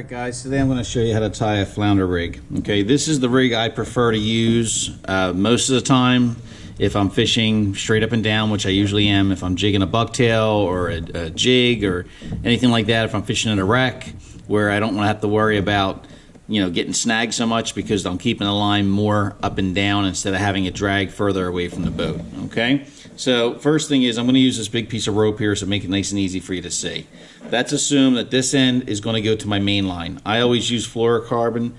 Alright guys, today I'm going to show you how to tie a flounder rig. Okay, this is the rig I prefer to use most of the time if I'm fishing straight up and down, which I usually am. If I'm jigging a bucktail or a jig or anything like that, if I'm fishing in a wreck where I don't want to have to worry about getting snagged so much because I'm keeping the line more up and down instead of having it drag further away from the boat. Okay, so first thing is I'm going to use this big piece of rope here to make it nice and easy for you to see. Let's assume that this end is going to go to my main line. I always use fluorocarbon.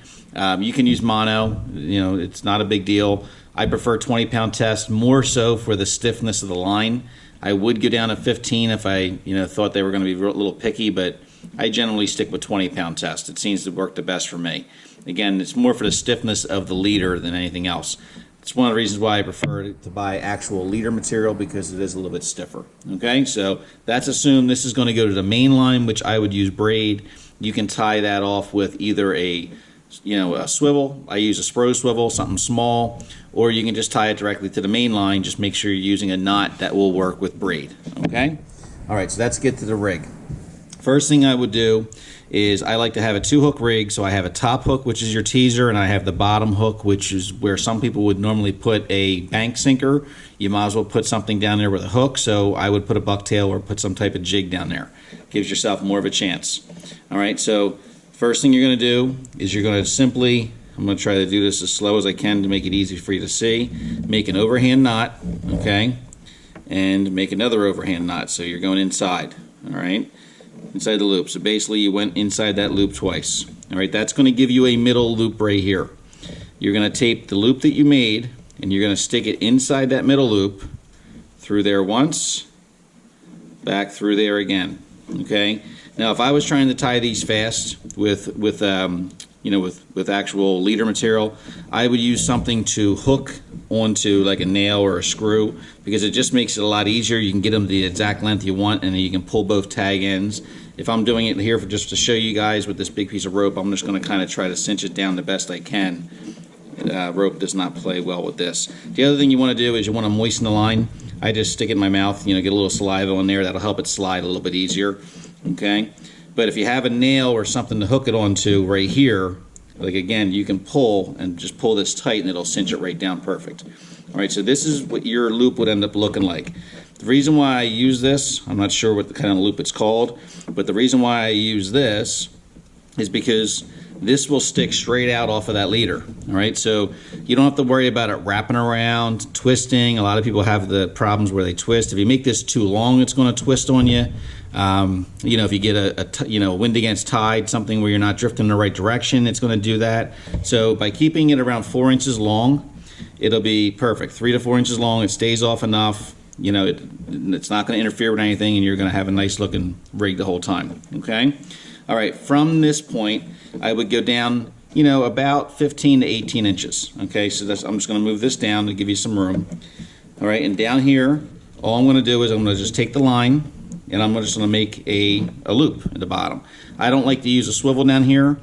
You can use mono, it's not a big deal. I prefer 20-pound test more so for the stiffness of the line. I would go down to 15 if I thought they were going to be a little picky, but I generally stick with 20-pound test. It seems to work the best for me. Again, it's more for the stiffness of the leader than anything else. It's one of the reasons why I prefer to buy actual leader material, because it is a little bit stiffer. Okay, so that's assumed this is going to go to the main line, which I would use braid. You can tie that off with either a swivel. I use a spro swivel, something small, or you can just tie it directly to the main line. Just make sure you're using a knot that will work with braid. Okay, all right, so let's get to the rig. First thing I would do is I like to have a 2-hook rig. So I have a top hook, which is your teaser, and I have the bottom hook, which is where some people would normally put a bank sinker. You might as well put something down there with a hook. So I would put a bucktail or put some type of jig down there. Gives yourself more of a chance. All right, so first thing you're going to do is you're going to simply, I'm going to try to do this as slow as I can to make it easy for you to see, make an overhand knot, okay, and make another overhand knot. So you're going inside, all right, inside the loop. So basically you went inside that loop twice. All right, that's going to give you a middle loop right here. You're going to tape the loop that you made, and you're going to stick it inside that middle loop, through there once, back through there again. Okay. Now, if I was trying to tie these fast with actual leader material, I would use something to hook onto, like a nail or a screw, because it just makes it a lot easier. You can get them the exact length you want, and then you can pull both tag ends. If I'm doing it here just to show you guys with this big piece of rope, I'm just going to kind of try to cinch it down the best I can. Rope does not play well with this. The other thing you want to do is you want to moisten the line. I just stick it in my mouth, get a little saliva on there. That'll help it slide a little bit easier. Okay, but if you have a nail or something to hook it onto right here, like again, you can pull and just pull this tight and it'll cinch it right down perfect. All right, so this is what your loop would end up looking like. The reason why I use this, I'm not sure what the kind of loop it's called, but the reason why I use this is because this will stick straight out off of that leader. All right, so you don't have to worry about it wrapping around, twisting. A lot of people have the problems where they twist. If you make this too long, it's going to twist on you. If you get a wind against tide, something where you're not drifting in the right direction, it's going to do that. So by keeping it around 4 inches long, it'll be perfect. 3 to 4 inches long, it stays off enough. It's not going to interfere with anything, and you're going to have a nice looking rig the whole time. Okay. All right. From this point, I would go down, about 15 to 18 inches. Okay. So I'm just going to move this down to give you some room. All right. And down here, all I'm going to do is I'm going to just take the line, and I'm just going to make a loop at the bottom. I don't like to use a swivel down here.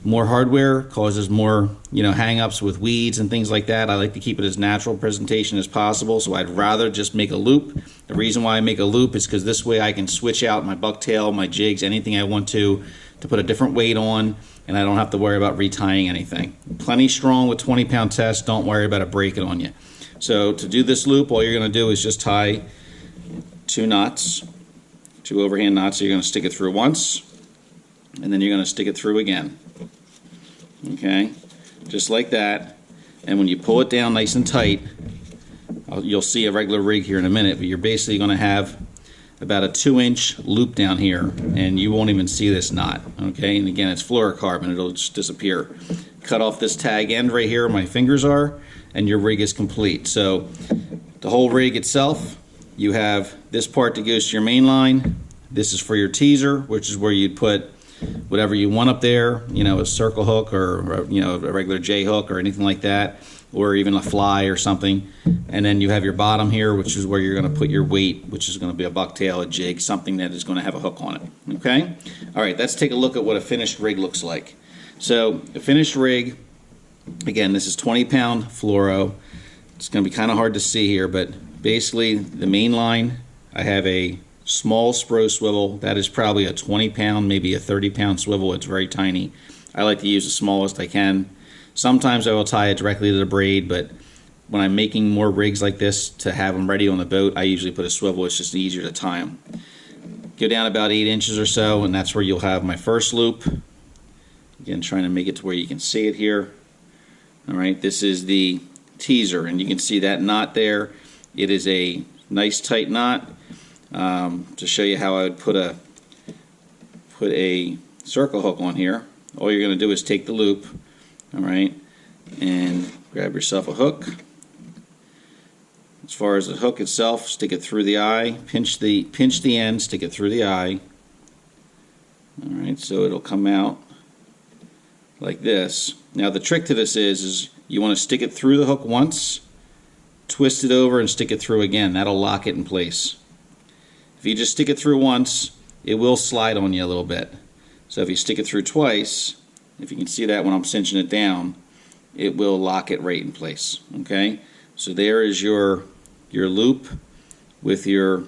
More hardware causes more, hang-ups with weeds and things like that. I like to keep it as natural presentation as possible, so I'd rather just make a loop. The reason why I make a loop is because this way I can switch out my bucktail, my jigs, anything I want to put a different weight on, and I don't have to worry about retying anything. Plenty strong with 20-pound test. Don't worry about it breaking on you. So to do this loop, all you're going to do is just tie 2 knots. 2 overhand knots. So you're going to stick it through once, and then you're going to stick it through again. Okay, just like that. And when you pull it down nice and tight, you'll see a regular rig here in a minute, but you're basically going to have about a 2-inch loop down here, and you won't even see this knot. Okay, and again, it's fluorocarbon. It'll just disappear. Cut off this tag end right here where my fingers are, and your rig is complete. So the whole rig itself, you have this part that goes to your main line. This is for your teaser, which is where you'd put whatever you want up there, a circle hook or a regular J hook or anything like that, or even a fly or something. And then you have your bottom here, which is where you're going to put your weight, which is going to be a bucktail, a jig, something that is going to have a hook on it. Okay? All right, let's take a look at what a finished rig looks like. So a finished rig, again, this is 20-pound fluoro. It's going to be kind of hard to see here, but basically the main line, I have a small spro swivel. That is probably a 20-pound, maybe a 30-pound swivel. It's very tiny. I like to use the smallest I can. Sometimes I will tie it directly to the braid, but when I'm making more rigs like this to have them ready on the boat, I usually put a swivel. It's just easier to tie them. Go down about 8 inches or so, and that's where you'll have my first loop. Again, trying to make it to where you can see it here. All right, this is the teaser, and you can see that knot there. It is a nice tight knot. To show you how I would put a circle hook on here, all you're going to do is take the loop, all right, and grab yourself a hook. As far as the hook itself, stick it through the eye, pinch the end, stick it through the eye. All right, so it'll come out like this. Now the trick to this is you want to stick it through the hook once, twist it over, and stick it through again. That'll lock it in place. If you just stick it through once, it will slide on you a little bit. So if you stick it through twice, if you can see that when I'm cinching it down, it will lock it right in place. Okay, so there is your loop with your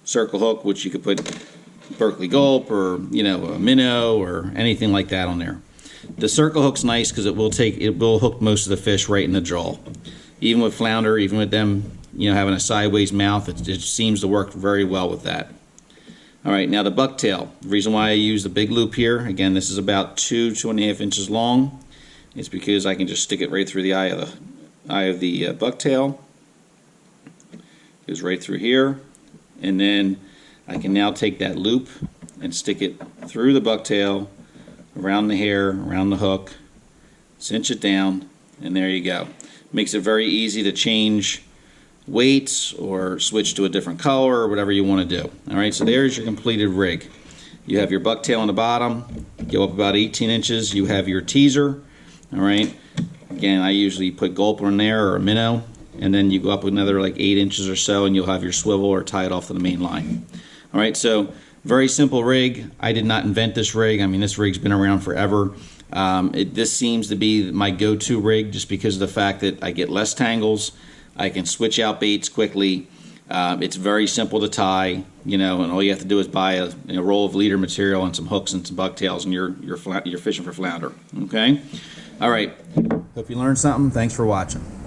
circle hook, which you could put Berkeley Gulp or a minnow or anything like that on there. The circle hook's nice because it will hook most of the fish right in the jaw. Even with flounder, even with them having a sideways mouth, it just seems to work very well with that. All right, now the bucktail. The reason why I use the big loop here, again, this is about 2.5 inches long. It's because I can just stick it right through the eye of the bucktail. Goes right through here, and then I can now take that loop and stick it through the bucktail, around the hair, around the hook, cinch it down, and there you go. Makes it very easy to change weights or switch to a different color or whatever you want to do. All right, so there's your completed rig. You have your bucktail on the bottom, go up about 18 inches, you have your teaser. All right, again, I usually put gulp on there or a minnow, and then you go up another like 8 inches or so, and you'll have your swivel or tie it off to the main line. All right, so very simple rig. I did not invent this rig. I mean, this rig's been around forever. This seems to be my go-to rig just because of the fact that I get less tangles. I can switch out baits quickly. It's very simple to tie, and all you have to do is buy a roll of leader material and some hooks and some bucktails, and you're fishing for flounder. Okay? All right. Hope you learned something. Thanks for watching.